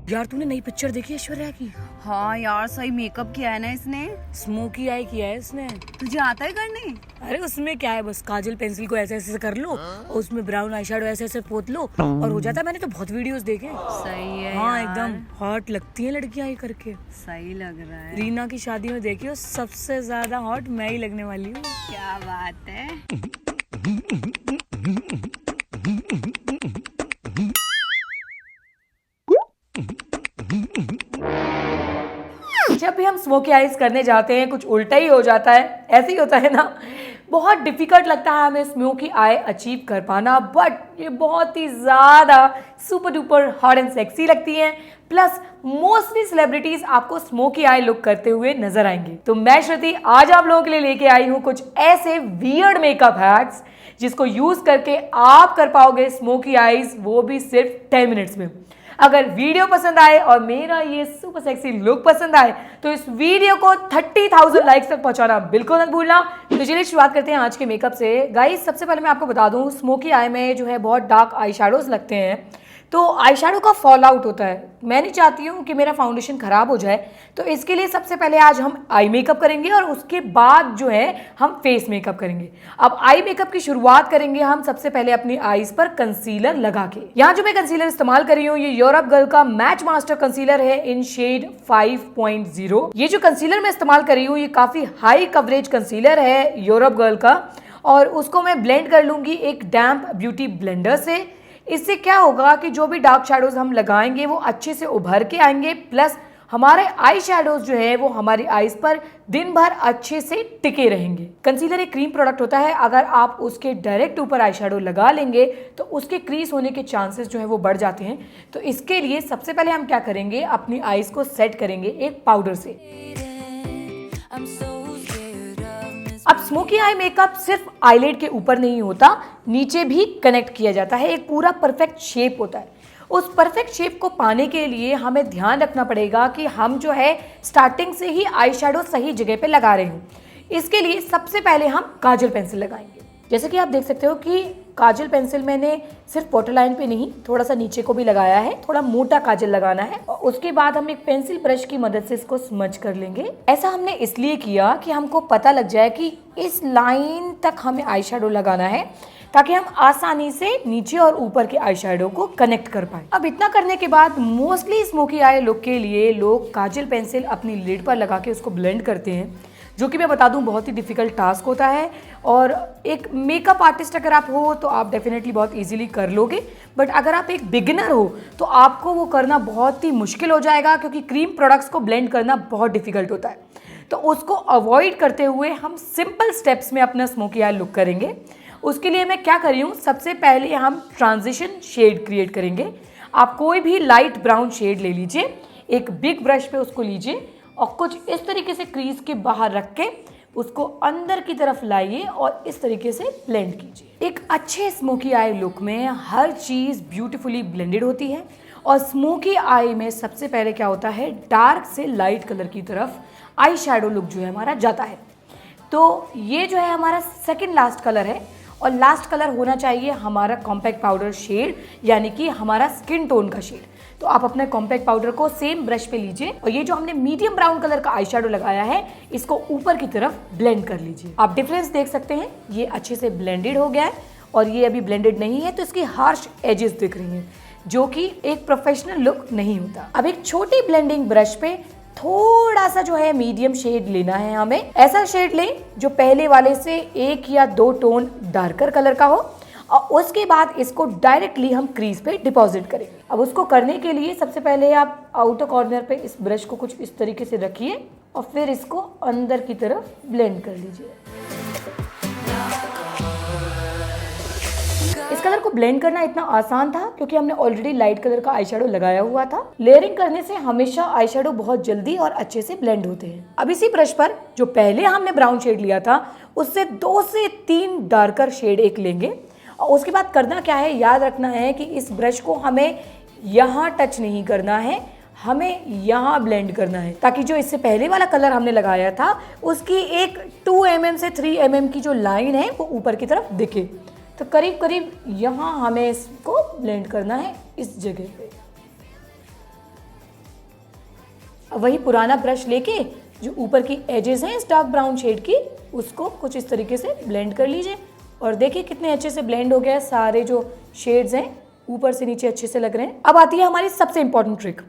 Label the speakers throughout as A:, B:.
A: यार तूने नई पिक्चर देखी ऐश्वर्या की?
B: हाँ यार, सही मेकअप किया है ना इसने।
A: स्मोकी आई किया है इसने।
B: तुझे आता है करने?
A: अरे उसमें क्या है, बस काजल पेंसिल को ऐसे ऐसे कर लो और उसमें ब्राउन आई शेडो ऐसे ऐसे पोत लो और हो जाता है। मैंने तो बहुत वीडियोस देखे।
B: सही है
A: हाँ
B: यार।
A: एकदम हॉट लगती है लड़कियां ये करके।
B: सही लग रहा है।
A: रीना की शादी में देखियो, सबसे ज्यादा हॉट मैं ही लगने वाली हूँ।
B: क्या बात है।
A: जब भी हम स्मोकी आइज करने जाते हैं कुछ उल्टा ही हो जाता है। ऐसे ही होता है ना। बहुत डिफिकल्ट लगता है हमें स्मोकी आई अचीव कर पाना, बट ये बहुत ही ज़्यादा super duper hot and sexy लगती हैं। प्लस मोस्टली सेलिब्रिटीज आपको स्मोकी आई लुक करते हुए नजर आएंगे। तो मैं श्रुति आज आप लोगों के लिए लेके आई हूँ कुछ ऐसे वियर्ड मेकअप हैक्स जिसको यूज करके आप कर पाओगे स्मोकी आईज, वो भी सिर्फ 10 मिनट्स में। अगर वीडियो पसंद आए और मेरा ये सुपर सेक्सी लुक पसंद आए तो इस वीडियो को 30,000 लाइक्स तक पहुंचाना बिल्कुल मत भूलना। तो चलिए शुरुआत करते हैं आज के मेकअप से। गाइस सबसे पहले मैं आपको बता दूं, स्मोकी आई में जो है बहुत डार्क आई शैडोज लगते हैं, तो आई शैडो का फॉल आउट होता है। मैं नहीं चाहती हूँ कि मेरा फाउंडेशन खराब हो जाए, तो इसके लिए सबसे पहले आज हम आई मेकअप करेंगे और उसके बाद जो है हम फेस मेकअप करेंगे। अब आई मेकअप की शुरुआत करेंगे हम सबसे पहले अपनी आईज पर कंसीलर लगा के। यहाँ जो मैं कंसीलर इस्तेमाल कर रही हूँ ये यूरोप गर्ल का मैच मास्टर कंसीलर है इन शेड 5.0। ये जो कंसीलर मैं इस्तेमाल कर रही हूँ ये काफी हाई कवरेज कंसीलर है यूरोप गर्ल का, और उसको मैं ब्लेंड कर लूंगी एक डैम्प ब्यूटी ब्लेंडर से। इससे क्या होगा कि जो भी डार्क शैडोज हम लगाएंगे वो अच्छे से उभर के आएंगे, प्लस हमारे आई शैडोज जो है वो हमारी आईज पर दिन भर अच्छे से टिके रहेंगे। कंसीलर एक क्रीम प्रोडक्ट होता है, अगर आप उसके डायरेक्ट ऊपर आई शैडो लगा लेंगे तो उसके क्रीज होने के चांसेस जो है वो बढ़ जाते हैं। तो इसके लिए सबसे पहले हम क्या करेंगे, अपनी आईज को सेट करेंगे एक पाउडर से। अब स्मोकी आई मेकअप सिर्फ आईलिड के ऊपर नहीं होता, नीचे भी कनेक्ट किया जाता है, एक पूरा परफेक्ट शेप होता है। उस परफेक्ट शेप को पाने के लिए हमें ध्यान रखना पड़ेगा कि हम जो है स्टार्टिंग से ही आई शैडो सही जगह पे लगा रहे हों। इसके लिए सबसे पहले हम काजल पेंसिल लगाएंगे। जैसे कि आप देख सकते हो कि काजल पेंसिल मैंने सिर्फ वाटर लाइन पे नहीं, थोड़ा सा नीचे को भी लगाया है। थोड़ा मोटा काजल लगाना है और उसके बाद हम एक पेंसिल ब्रश की मदद से इसको स्मज कर लेंगे। ऐसा हमने इसलिए किया कि हमको पता लग जाए कि इस लाइन तक हमें आई शैडो लगाना है, ताकि हम आसानी से नीचे और ऊपर के आई शैडो को कनेक्ट कर पाए। अब इतना करने के बाद मोस्टली स्मोकी आई लुक के लिए लोग काजल पेंसिल अपनी लिड पर लगा के उसको ब्लेंड करते हैं, जो कि मैं बता दूं बहुत ही डिफिकल्ट टास्क होता है। और एक मेकअप आर्टिस्ट अगर आप हो तो आप डेफिनेटली बहुत इजीली कर लोगे, बट अगर आप एक बिगिनर हो तो आपको वो करना बहुत ही मुश्किल हो जाएगा, क्योंकि क्रीम प्रोडक्ट्स को ब्लेंड करना बहुत डिफिकल्ट होता है। तो उसको अवॉइड करते हुए हम सिंपल स्टेप्स में अपना स्मोकी आई लुक करेंगे। उसके लिए मैं क्या कर रही हूँ, सबसे पहले हम ट्रांजिशन शेड क्रिएट करेंगे। आप कोई भी लाइट ब्राउन शेड ले लीजिए, एक बिग ब्रश पे उसको लीजिए और कुछ इस तरीके से क्रीज के बाहर रख के उसको अंदर की तरफ लाइए और इस तरीके से ब्लेंड कीजिए। एक अच्छे स्मोकी आई लुक में हर चीज़ ब्यूटीफुली ब्लेंडेड होती है, और स्मोकी आई में सबसे पहले क्या होता है, डार्क से लाइट कलर की तरफ आई शैडो लुक जो है हमारा जाता है। तो ये जो है हमारा सेकेंड लास्ट कलर है, और लास्ट कलर होना चाहिए हमारा कॉम्पैक्ट पाउडर शेड, यानी कि हमारा स्किन टोन का शेड। तो आप अपने कॉम्पैक्ट पाउडर को सेम ब्रश पे लीजिए और ये जो हमने मीडियम ब्राउन कलर का आई शैडो लगाया है इसको ऊपर की तरफ ब्लेंड कर लीजिए। आप डिफरेंस देख सकते हैं, ये अच्छे से ब्लेंडेड हो गया है, और ये अभी ब्लेंडेड नहीं है तो इसकी हार्श एजेस दिख रही हैं, जो कि एक प्रोफेशनल लुक नहीं होता। अब एक छोटी ब्लेंडिंग ब्रश पे थोड़ा सा जो है मीडियम शेड लेना है हमें। ऐसा शेड लें जो पहले वाले से 1 या 2 टोन डार्कर कलर का हो, और उसके बाद इसको डायरेक्टली हम क्रीज पे डिपॉजिट करेंगे। अब उसको करने के लिए सबसे पहले आप आउटर कॉर्नर पे इस ब्रश को कुछ इस तरीके से रखिए और फिर इसको अंदर की तरफ ब्लेंड कर लीजिए। इस कलर को ब्लेंड करना इतना आसान था क्योंकि हमने ऑलरेडी लाइट कलर का आई शैडो लगाया हुआ था। लेयरिंग करने से हमेशा आई शैडो बहुत जल्दी और अच्छे से ब्लेंड होते हैं। अब इसी ब्रश पर जो पहले हमने ब्राउन शेड लिया था उससे 2 से 3 डार्कर शेड एक लेंगे, और उसके बाद करना क्या है, याद रखना है कि इस ब्रश को हमें यहाँ टच नहीं करना है, हमें यहाँ ब्लेंड करना है, ताकि जो इससे पहले वाला कलर हमने लगाया था उसकी एक 2 mm से 3 mm की जो लाइन है वो ऊपर की तरफ दिखे। तो करीब करीब यहाँ हमें इसको ब्लेंड करना है इस जगह पे। वही पुराना ब्रश लेके जो ऊपर की एजेस हैं इस डार्क ब्राउन शेड की, उसको कुछ इस तरीके से ब्लेंड कर लीजिए और देखिए कितने अच्छे से ब्लेंड हो गया है। सारे जो शेड्स हैं ऊपर से नीचे अच्छे से लग रहे हैं। अब आती है हमारी सबसे इंपॉर्टेंट ट्रिक।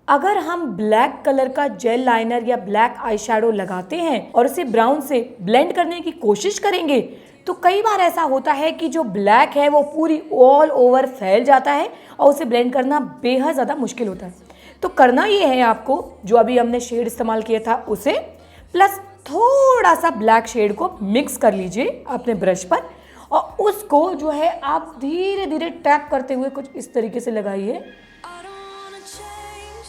A: अगर हम ब्लैक कलर का जेल लाइनर या ब्लैक आई शेडो लगाते हैं और उसे ब्राउन से ब्लेंड करने की कोशिश करेंगे तो कई बार ऐसा होता है कि जो ब्लैक है वो पूरी ऑल ओवर फैल जाता है और उसे ब्लेंड करना बेहद ज़्यादा मुश्किल होता है। तो करना ये है आपको, जो अभी हमने शेड इस्तेमाल किया था उसे प्लस थोड़ा सा ब्लैक शेड को मिक्स कर लीजिए अपने ब्रश पर और उसको जो है आप धीरे धीरे टैप करते हुए कुछ इस तरीके से लगाइए।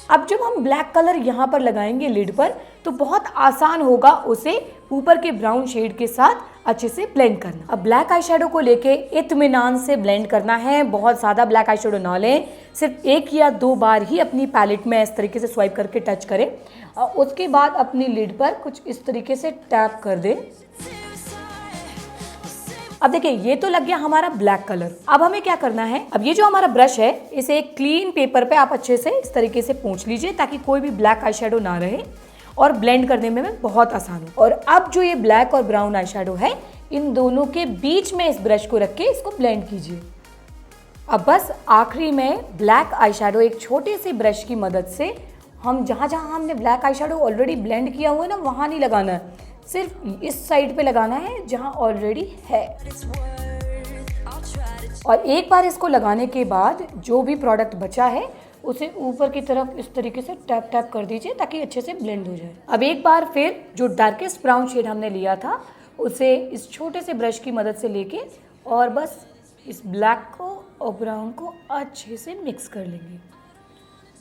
A: अब जब हम ब्लैक कलर यहाँ पर लगाएंगे लिड पर तो बहुत आसान होगा उसे ऊपर के ब्राउन शेड के साथ अच्छे से ब्लेंड करना। अब ब्लैक आई शेडो को लेके इत्मीनान से ब्लेंड करना है, बहुत ज़्यादा ब्लैक आई शेडो ना लें, सिर्फ 1 या 2 बार ही अपनी पैलेट में इस तरीके से स्वाइप करके टच करें और उसके बाद अपनी लिड पर कुछ इस तरीके से टैप कर दें। अब देखिए ये तो लग गया हमारा ब्लैक कलर। अब हमें क्या करना है, अब ये जो हमारा ब्रश है इसे एक क्लीन पेपर पे आप अच्छे से इस तरीके से पोंछ लीजिए ताकि कोई भी ब्लैक आई शेडो ना रहे और ब्लेंड करने में बहुत आसान हो। और अब जो ये ब्लैक और ब्राउन आई शेडो है इन दोनों के बीच में इस ब्रश को रख के इसको ब्लेंड कीजिए। अब बस आखिरी में ब्लैक आई शेडो एक छोटे से ब्रश की मदद से हम जहाँ जहाँ हमने black eye shadow already blend किया हुआ है ना वहाँ नहीं लगाना है, सिर्फ इस साइड पे लगाना है जहाँ ऑलरेडी है। और एक बार इसको लगाने के बाद जो भी प्रोडक्ट बचा है उसे ऊपर की तरफ इस तरीके से टैप टैप कर दीजिए ताकि अच्छे से ब्लेंड हो जाए। अब एक बार फिर जो डार्केस्ट ब्राउन शेड हमने लिया था उसे इस छोटे से ब्रश की मदद से लेके और बस इस ब्लैक को और ब्राउन को अच्छे से मिक्स कर लेंगे।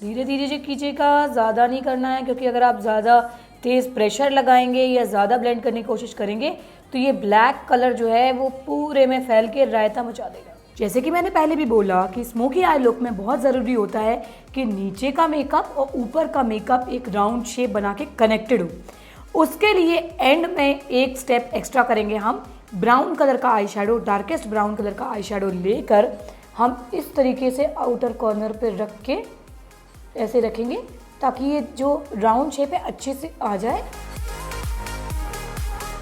A: धीरे धीरे जो कीजिएगा, ज़्यादा नहीं करना है क्योंकि अगर आप ज़्यादा तेज़ प्रेशर लगाएंगे या ज़्यादा ब्लेंड करने की कोशिश करेंगे तो ये ब्लैक कलर जो है वो पूरे में फैल के रायता मचा देगा। जैसे कि मैंने पहले भी बोला कि स्मोकी आई लुक में बहुत ज़रूरी होता है कि नीचे का मेकअप और ऊपर का मेकअप एक राउंड शेप बना के कनेक्टेड हो। उसके लिए एंड में एक स्टेप एक्स्ट्रा करेंगे हम। ब्राउन कलर का eye shadow, darkest brown colour का आई शेडो लेकर हम इस तरीके से आउटर कॉर्नर पे रख के ऐसे रखेंगे ताकि ये जो राउंड शेप है अच्छे से आ जाए।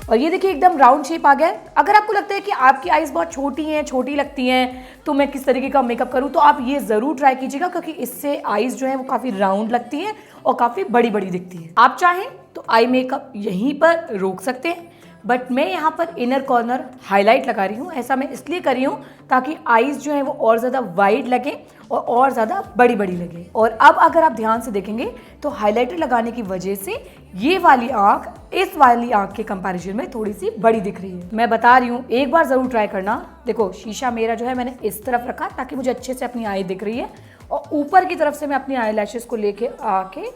A: और ये देखिए एकदम राउंड शेप आ गया है। अगर आपको लगता है कि आपकी आईज बहुत छोटी हैं, छोटी लगती हैं तो मैं किस तरीके का मेकअप करूं, तो आप ये ज़रूर ट्राई कीजिएगा क्योंकि इससे आईज जो है वो काफ़ी राउंड लगती हैं और काफ़ी बड़ी बड़ी दिखती हैं। आप चाहें तो आई मेकअप यहीं पर रोक सकते हैं, बट मैं यहाँ पर इनर कॉर्नर हाईलाइट लगा रही हूँ। ऐसा मैं इसलिए कर रही हूँ ताकि आईज जो है वो और ज़्यादा वाइड लगे और ज़्यादा बड़ी बड़ी लगे। और अब अगर आप ध्यान से देखेंगे तो हाइलाइटर लगाने की वजह से ये वाली आँख इस वाली आँख के कंपैरिजन में थोड़ी सी बड़ी दिख रही है। मैं बता रही हूँ, एक बार ज़रूर ट्राई करना। देखो शीशा मेरा जो है मैंने इस तरफ रखा ताकि मुझे अच्छे से अपनी आई दिख रही है और ऊपर की तरफ से मैं अपनी आई लैशेस को लेके आके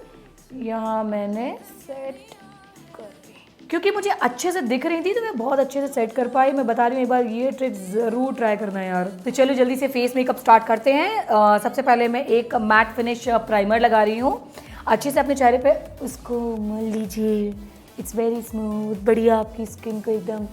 A: यहाँ मैंने सेट क्योंकि मुझे अच्छे से दिख रही थी तो मैं बहुत अच्छे से सेट कर पाई। मैं बता रही हूँ एक बार ये ट्रिक ज़रूर ट्राई करना है यार। तो चलो जल्दी से फेस मेकअप स्टार्ट करते हैं। सबसे पहले मैं एक मैट फिनिश प्राइमर लगा रही हूँ। अच्छे से अपने चेहरे पे उसको मल लीजिए। इट्स वेरी स्मूथ, बढ़िया आपकी स्किन को एकदम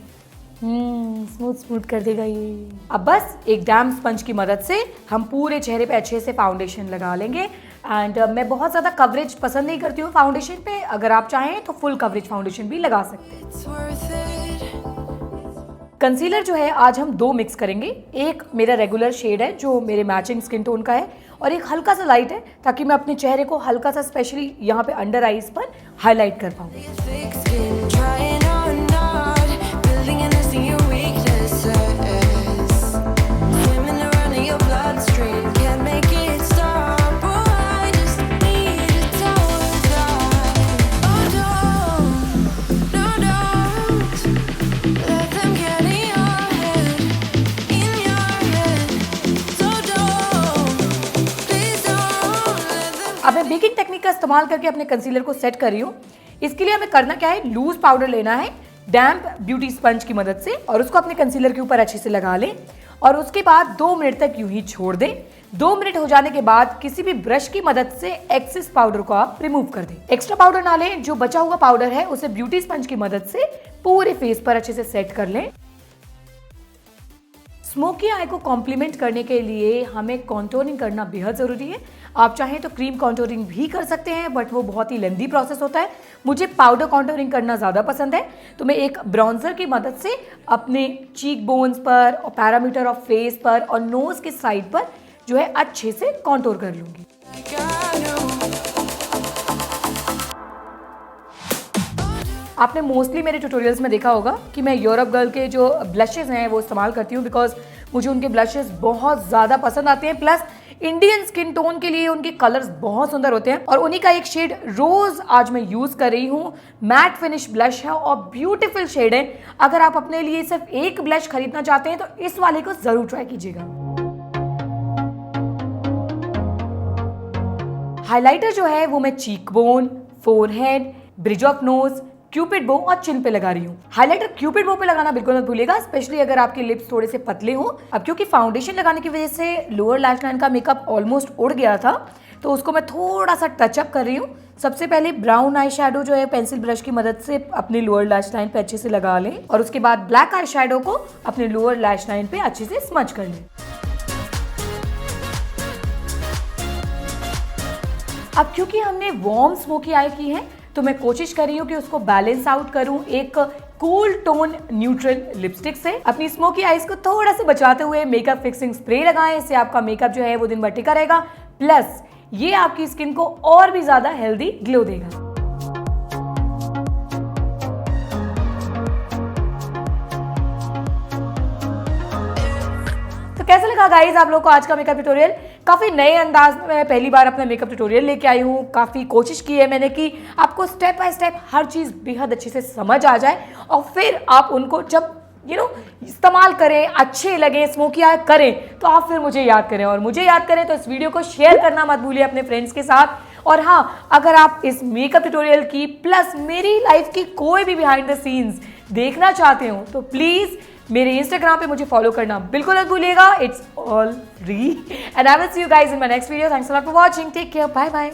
A: स्मूथ स्मूथ कर देगा ये। अब बस एक डैम स्पंज की मदद से हम पूरे चेहरे पे अच्छे से फाउंडेशन लगा लेंगे। एंड मैं बहुत ज़्यादा कवरेज पसंद नहीं करती हूँ फाउंडेशन पे। अगर आप चाहें तो फुल कवरेज फाउंडेशन भी लगा सकते हैं। कंसीलर जो है आज हम 2 मिक्स करेंगे। एक मेरा रेगुलर शेड है जो मेरे मैचिंग स्किन टोन का है और एक हल्का सा लाइट है ताकि मैं अपने चेहरे को हल्का सा स्पेशली यहाँ पे अंडर आईज पर हाईलाइट कर पाऊँ। अब मैं बेकिंग टेक्निक का इस्तेमाल करके अपने कंसीलर को सेट कर रही हूँ। इसके लिए हमें करना क्या है, लूज पाउडर लेना है डैम्प ब्यूटी स्पंज की मदद से और उसको अपने कंसीलर के ऊपर अच्छे से लगा लें और उसके बाद 2 मिनट तक यूं ही छोड़ दें। 2 मिनट हो जाने के बाद किसी भी ब्रश की मदद से एक्सेस पाउडर को आप रिमूव कर दें। एक्स्ट्रा पाउडर ना लें, जो बचा हुआ पाउडर है उसे ब्यूटी स्पंज की मदद से पूरे फेस पर अच्छे से सेट कर लें। स्मोकी आई को कॉम्प्लीमेंट करने के लिए हमें कॉन्टोरिंग करना बेहद ज़रूरी है। आप चाहें तो क्रीम कॉन्टोरिंग भी कर सकते हैं, बट वो बहुत ही लेंदी प्रोसेस होता है। मुझे पाउडर कॉन्टोरिंग करना ज़्यादा पसंद है, तो मैं एक ब्राउन्जर की मदद से अपने चीक बोन्स पर और पैरामीटर ऑफ फेस पर और नोज़ के साइड पर जो है अच्छे से कॉन्टोर कर लूँगी। आपने मोस्टली मेरे ट्यूटोरियल्स में देखा होगा कि मैं यूरोप गर्ल के जो ब्लशेस हैं वो इस्तेमाल करती हूँ, बिकॉज मुझे उनके ब्लशेस बहुत ज़्यादा पसंद आते हैं। प्लस इंडियन स्किन टोन के लिए उनके कलर्स बहुत सुंदर होते हैं, और उन्हीं का एक शेड रोज़ आज मैं यूज़ कर रही हूँ। मैट फिनिश ब्लश है और ब्यूटीफुल शेड है। अगर आप अपने लिए सिर्फ एक ब्लश खरीदना चाहते हैं तो इस वाले को ज़रूर ट्राई कीजिएगा। हाइलाइटर जो है वो मैं cheek bone, forehead, bridge of nose, Cupid बो और चिन पे लगा रही हूँ। हाइलाइटर क्यूपिड बो पे लगाना बिल्कुल मत भूलिएगा, स्पेशली अगर आपके लिप्स थोड़े से पतले हों। अब क्योंकि फाउंडेशन लगाने की वजह से लोअर लैश लाइन का मेकअप ऑलमोस्ट उड़ गया था, तो उसको मैं थोड़ा सा टचअप कर रही हूँ। सबसे पहले ब्राउन आई शेडो जो है पेंसिल ब्रश की मदद से अपनी लोअर लैश लाइन पे अच्छे से लगा लें, और उसके बाद ब्लैक आई शेडो को अपने लोअर लैश लाइन पे अच्छे से स्मज कर लें। अब क्योंकि हमने वार्म स्मोकी आई की है, तो मैं कोशिश कर रही हूँ कि उसको बैलेंस आउट करूँ एक कूल टोन न्यूट्रल लिपस्टिक से। अपनी स्मोकी आईज को थोड़ा सा बचाते हुए मेकअप फिक्सिंग स्प्रे लगाएं, इससे आपका मेकअप जो है वो दिन भर टिका रहेगा। प्लस ये आपकी स्किन को और भी ज्यादा हेल्दी ग्लो देगा। तो कैसा लगा गाइस आप लोग को आज का मेकअप ट्यूटोरियल? काफ़ी नए अंदाज में मैं पहली बार अपना मेकअप ट्यूटोरियल लेके आई हूँ। काफ़ी कोशिश की है मैंने कि आपको स्टेप बाय स्टेप हर चीज़ बेहद अच्छे से समझ आ जाए, और फिर आप उनको जब इस्तेमाल करें, अच्छे लगे, स्मोकी आई करें, तो आप फिर मुझे याद करें। और मुझे याद करें तो इस वीडियो को शेयर करना मत भूलिए अपने फ्रेंड्स के साथ। और हाँ, अगर आप इस मेकअप ट्यूटोरियल की प्लस मेरी लाइफ की कोई भी बिहाइंड द सीन्स देखना चाहते हो तो प्लीज़ मेरे इंस्टाग्राम पे मुझे फॉलो करना बिल्कुल मत भूलिएगा। It's all free and I will see you guys in my next video. Thanks a lot for watching. Take care, bye bye.